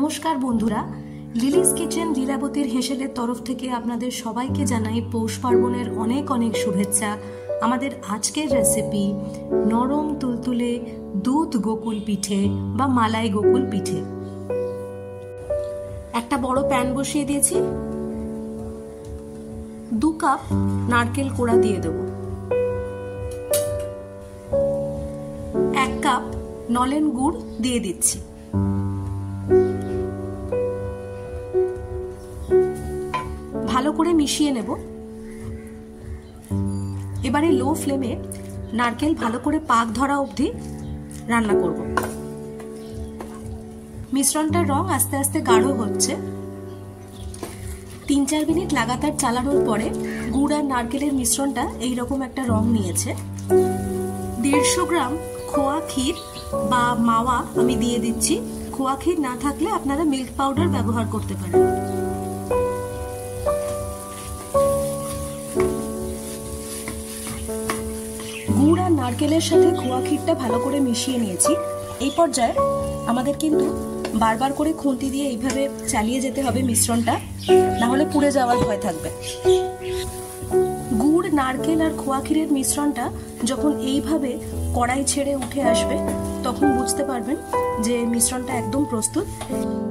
নমস্কার বন্ধুরা, Lily's kitchen লীলাবতীর হেসেলের তরফ থেকে আপনাদের সবাইকে জানাই পৌষ পার্বণের অনেক অনেক শুভেচ্ছা। আমাদের আজকের রেসিপি নরম তুলতুলে দুধ গোকুল পিঠে বা মালাই গোকুল পিঠে। একটা বড় প্যান বসিয়ে দিয়েছি, 2 কাপ নারকেল কোড়া দিয়ে দেব, 1 কাপ নলেন গুড় দিয়ে দিচ্ছি, ভালো করে মিশিয়ে নেব। এবারে লো ফ্লেমে নারকেল ভালো করে পাক ধরা অবধি রান্না করব। মিশ্রণটার রং আস্তে আস্তে গাঢ় হচ্ছে। 3-4 মিনিট লাগাতার চালানোর পরে গুড় আর নারকেলের মিশ্রণটা এইরকম একটা রং নিয়েছে। 150 গ্রাম খোয়া ক্ষীর বা মাওয়া আমি দিয়ে দিচ্ছি। খোয়া ক্ষীর না থাকলে আপনারা মিল্ক পাউডার ব্যবহার করতে পারেন। গুড় আর নারকেলের সাথে খোয়া ক্ষীরটা ভালো করে মিশিয়ে নিয়েছি। এই পর্যায়ে আমাদের কিন্তু বারবার করে খুন্তি দিয়ে এইভাবে চালিয়ে যেতে হবে মিশ্রণটা, না হলে পুড়ে যাওয়ার ভয় থাকবে। গুড়, নারকেল আর খোয়া ক্ষীরের মিশ্রণটা যখন এইভাবে কড়াই ছেড়ে উঠে আসবে তখন বুঝতে পারবেন যে মিশ্রণটা একদম প্রস্তুত।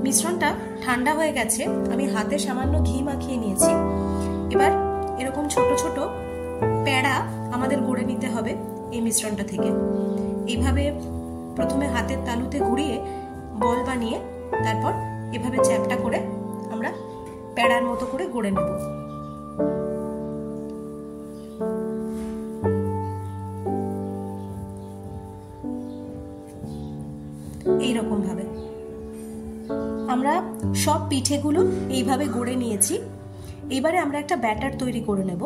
মিশ্রণটা ঠান্ডা হয়ে গেছে, আমি হাতে সামান্য ঘি মাখিয়ে নিয়েছি। এবার এরকম ছোট ছোট প্যাড়া আমাদের গড়ে নিতে হবে এই মিশ্রণটা থেকে। এইভাবে প্রথমে হাতের তালুতে ঘুরিয়ে বল বানিয়ে তারপর এভাবে চ্যাপটা করে আমরা প্যাড়ার মতো করে গড়ে নেব। এইরকম ভাবে আমরা সব পিঠেগুলো এইভাবে গড়ে নিয়েছি। এবারে আমরা একটা ব্যাটার তৈরি করে নেব।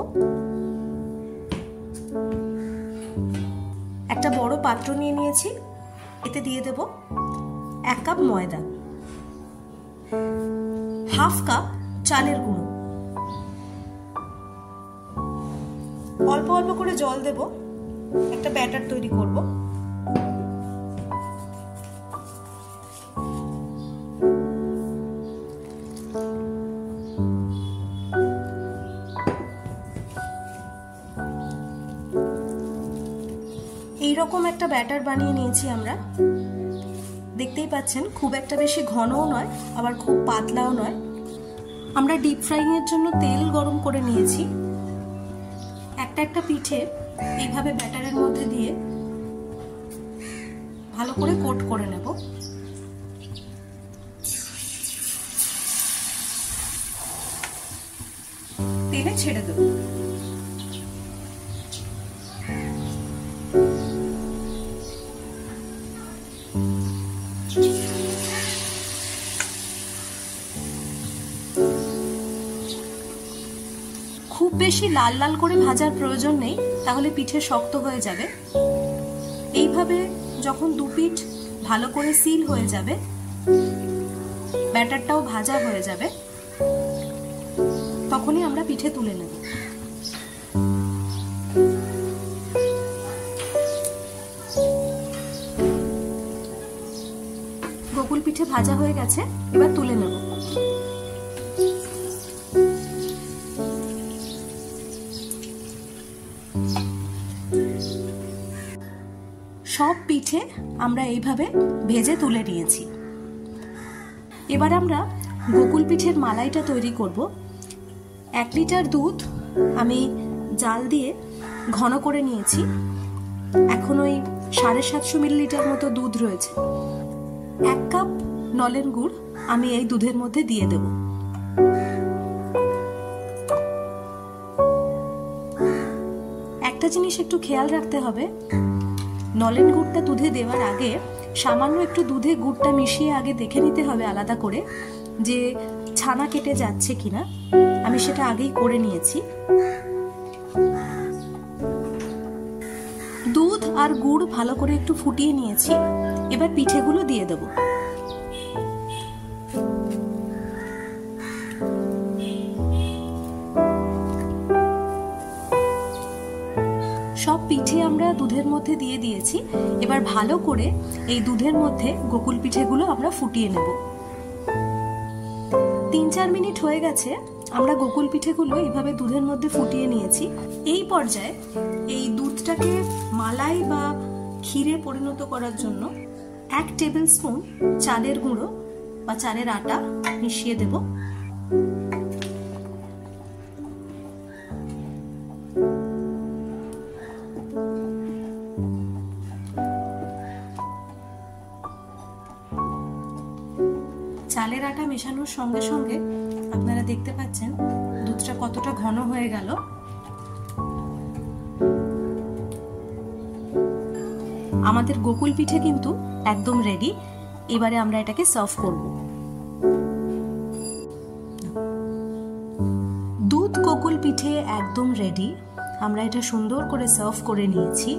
একটা বড় পাত্র নিয়ে নিয়েছি, এতে দিয়ে দেব 1 কাপ ময়দা, 1/2 কাপ চালের গুঁড়ো, অল্প অল্প করে জল দেব, একটা ব্যাটার তৈরি করব। এইরকম একটা ব্যাটার বানিয়ে নিয়েছি আমরা। দেখতেই পাচ্ছেন খুব একটা বেশি ঘনও নয় আবার খুব পাতলাও নয়। আমরা ডিপ ফ্রাইং এর জন্য তেল গরম করে নিয়েছি। একটা একটা পিঠে এইভাবে ব্যাটারের মধ্যে দিয়ে ভালো করে কোট করে নেব। তেলে ছেড়ে দেব। খুব বেশি লাল লাল করে ভাজার প্রয়োজন নেই, তাহলে পিঠে শক্ত হয়ে যাবে। এইভাবে যখন 2 পিঠ ভালো করে সিল হয়ে যাবে, ব্যাটারটাও ভাজা হয়ে যাবে, তখনই আমরা পিঠে তুলে নেব। গোকুল পিঠে ভাজা হয়ে গেছে, এবার তুলে নেব। সব পিঠে আমরা এইভাবে ভেজে তুলে নিয়েছি। এবার আমরা গোকুল পিঠের মালাইটা তৈরি করব। 1 লিটার দুধ আমি জাল দিয়ে ঘন করে নিয়েছি। এখন ওই 750 মিলিলিটার মতো দুধ রয়েছে। 1 কাপ নলেন গুড় আমি এই দুধের মধ্যে দিয়ে দেব। একটা জিনিস একটু খেয়াল রাখতে হবে, নলেন গুড়টা দুধে দেওয়ার আগে সামান্য একটু দুধে গুড়টা মিশিয়ে আগে দেখে নিতে হবে আলাদা করে যে ছানা কেটে যাচ্ছে কিনা। আমি সেটা আগেই করে নিয়েছি। দুধ আর গুড় ভালো করে একটু ফুটিয়ে নিয়েছি। এবার পিঠেগুলো দিয়ে দেব। সব পিঠে আমরা দুধের মধ্যে দিয়ে দিয়েছি। এবার ভালো করে এই দুধের মধ্যে গোকুল পিঠেগুলো আমরা ফুটিয়ে নেব। 3-4 মিনিট হয়ে গেছে। আমরা গোকুল পিঠেগুলো এইভাবে দুধের মধ্যে ফুটিয়ে নিয়েছি। এই পর্যায়ে এই দুধটাকে মালাই বা ক্ষীরে পরিণত করার জন্য 1 টেবিল স্পুন চালের গুঁড়ো বা চালের আটা মিশিয়ে দেব। চালের আটা মেশানোর সঙ্গে সঙ্গে আপনারা দেখতে পাচ্ছেন দুধটা কতটা ঘন হয়ে গেল। আমাদের গোকুল পিঠে কিন্তু একদম রেডি। এবারে আমরা এটাকে সার্ভ করব। দুধ গোকুল পিঠে একদম রেডি। আমরা এটা সুন্দর করে সার্ভ করে নিয়েছি।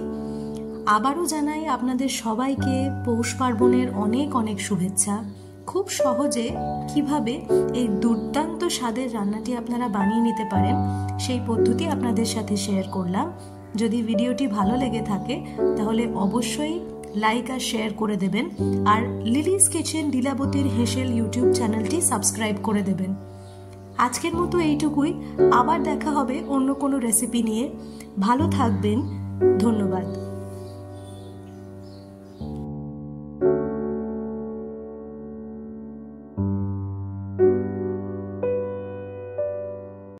আবারও জানাই আপনাদের সবাইকে পৌষ পার্বণের অনেক অনেক শুভেচ্ছা। খুব সহজে কিভাবে এই দুর্দান্ত স্বাদের রান্নাটি আপনারা বানিয়ে নিতে পারেন সেই পদ্ধতি আপনাদের সাথে শেয়ার করলাম। যদি ভিডিওটি ভালো লেগে থাকে তাহলে অবশ্যই লাইক আর শেয়ার করে দেবেন, আর লিলিস কিচেন লীলাবতীর হেসেল ইউটিউব চ্যানেলটি সাবস্ক্রাইব করে দেবেন। আজকের মতো এইটুকুই। আবার দেখা হবে অন্য কোনো রেসিপি নিয়ে। ভালো থাকবেন। ধন্যবাদ।